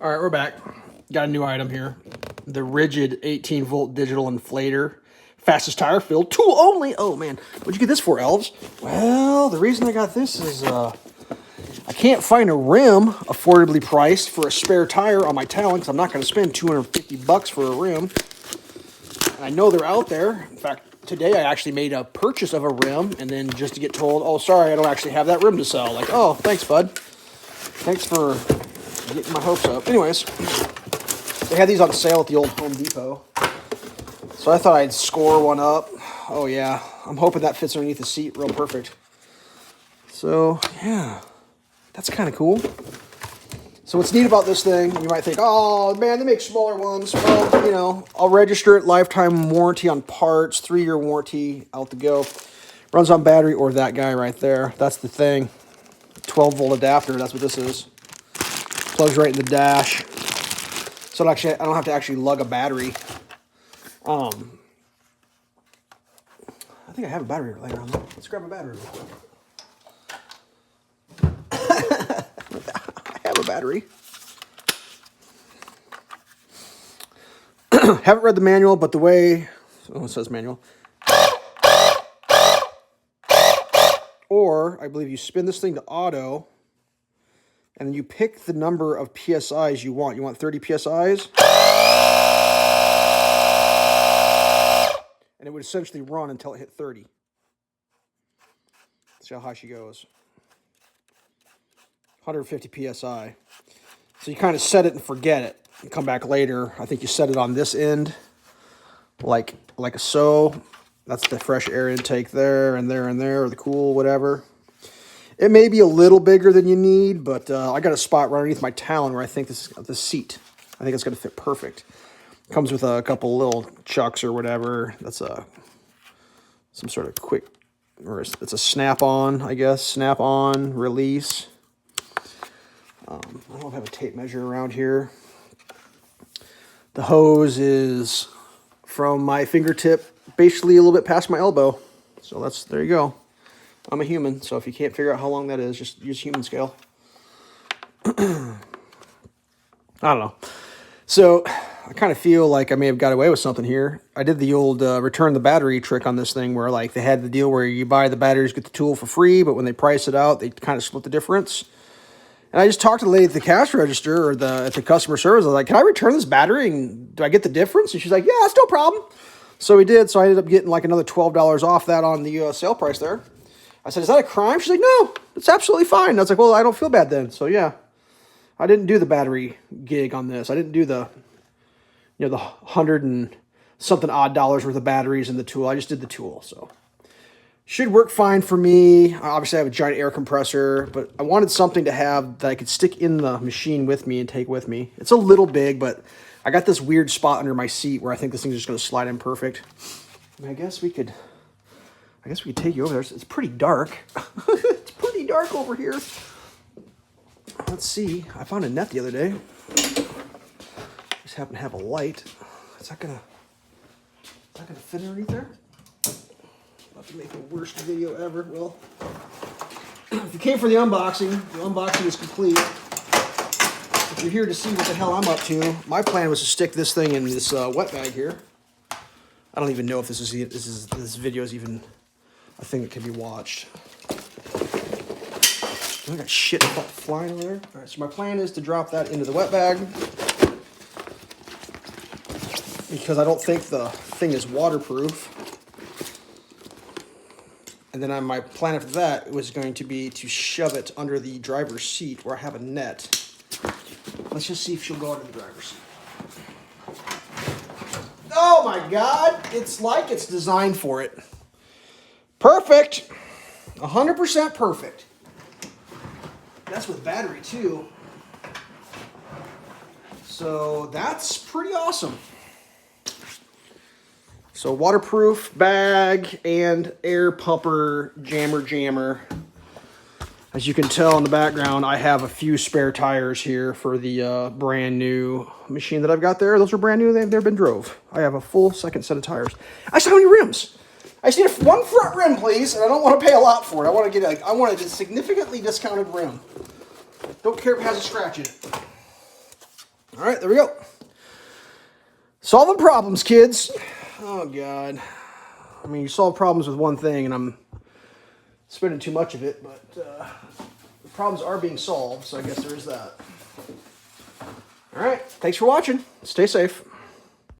All right, we're back. Got a new item here. The RIDGID 18-volt digital inflator. Fastest tire filled. Tool only. Oh, man. What'd you get this for, elves? Well, the reason I got this is I can't find a rim affordably priced for a spare tire on my Talon because I'm not going to spend $250 for a rim. And I know they're out there. In fact, today I actually made a purchase of a rim and then just to get told, oh, sorry, I don't actually have that rim to sell. Like, oh, thanks, bud. Thanks for getting my hopes up. Anyways, they had these on sale at the old Home Depot. So I thought I'd score one up. Oh yeah, I'm hoping that fits underneath the seat real perfect. So yeah, that's kind of cool. So what's neat about this thing, you might think, oh man, they make smaller ones. Well, you know, I'll register it, lifetime warranty on parts, 3-year warranty, out to go. Runs on battery or that guy right there. That's the thing. 12-volt adapter, that's what this is. Plugs right in the dash. So actually, I don't have to actually lug a battery. I think I have a battery later on. Let's grab a battery real quick. I have a battery. Haven't read the manual, but the way... Oh, it says manual. Or, I believe you spin this thing to auto, and you pick the number of PSIs you want. You want 30 PSIs? And it would essentially run until it hit 30. See how high she goes. 150 PSI. So you kind of set it and forget it. You come back later. I think you set it on this end, like so. That's the fresh air intake there and there and there, or the cool, whatever. It may be a little bigger than you need, but I got a spot right underneath my Talon where I think this is the seat. I think it's going to fit perfect. Comes with a couple little chucks or whatever. That's some sort of quick, or it's a snap-on, I guess. Snap-on, release. I don't have a tape measure around here. The hose is from my fingertip, basically a little bit past my elbow. So there you go. I'm a human, so if you can't figure out how long that is, just use human scale. I don't know. So I kind of feel like I may have got away with something here. I did the old return the battery trick on this thing where like they had the deal where you buy the batteries, get the tool for free, but when they price it out, they kind of split the difference. And I just talked to the lady at the cash register or at the customer service. I was like, can I return this battery and do I get the difference? And she's like, yeah, that's no problem. So we did. So I ended up getting like another $12 off that on the sale price there. I said, is that a crime? She's like, no, it's absolutely fine. And I was like, well, I don't feel bad then. So yeah, I didn't do the battery gig on this. I didn't do the 100 and something odd dollars worth of batteries in the tool. I just did the tool. So should work fine for me. Obviously I have a giant air compressor, but I wanted something to have that I could stick in the machine with me and take with me. It's a little big, but I got this weird spot under my seat where I think this thing's just going to slide in perfect. I guess we could take you over there. It's pretty dark. It's pretty dark over here. Let's see. I found a net the other day. Just happen to have a light. Is that gonna fit underneath there? About to make the worst video ever. Well, if you came for the unboxing is complete. If you're here to see what the hell I'm up to, my plan was to stick this thing in this wet bag here. I don't even know if this video is even a thing that can be watched. I got shit flying over there. All right, so my plan is to drop that into the wet bag because I don't think the thing is waterproof. And then my plan after that was going to be to shove it under the driver's seat where I have a net. Let's just see if she'll go under the driver's seat. Oh my God, it's like it's designed for it. Perfect. 100% perfect. That's with battery too. So that's pretty awesome. So waterproof bag and air pumper jammer. As you can tell in the background, I have a few spare tires here for the brand new machine that I've got there. Those are brand new. They've never been drove. I have a full second set of tires. I still have any rims. I just need one front rim, please, and I don't want to pay a lot for it. I want a significantly discounted rim. Don't care if it has a scratch in it. All right, there we go. Solving problems, kids. Oh, God. I mean, you solve problems with one thing, and I'm spending too much of it, but the problems are being solved, so I guess there is that. All right, thanks for watching. Stay safe.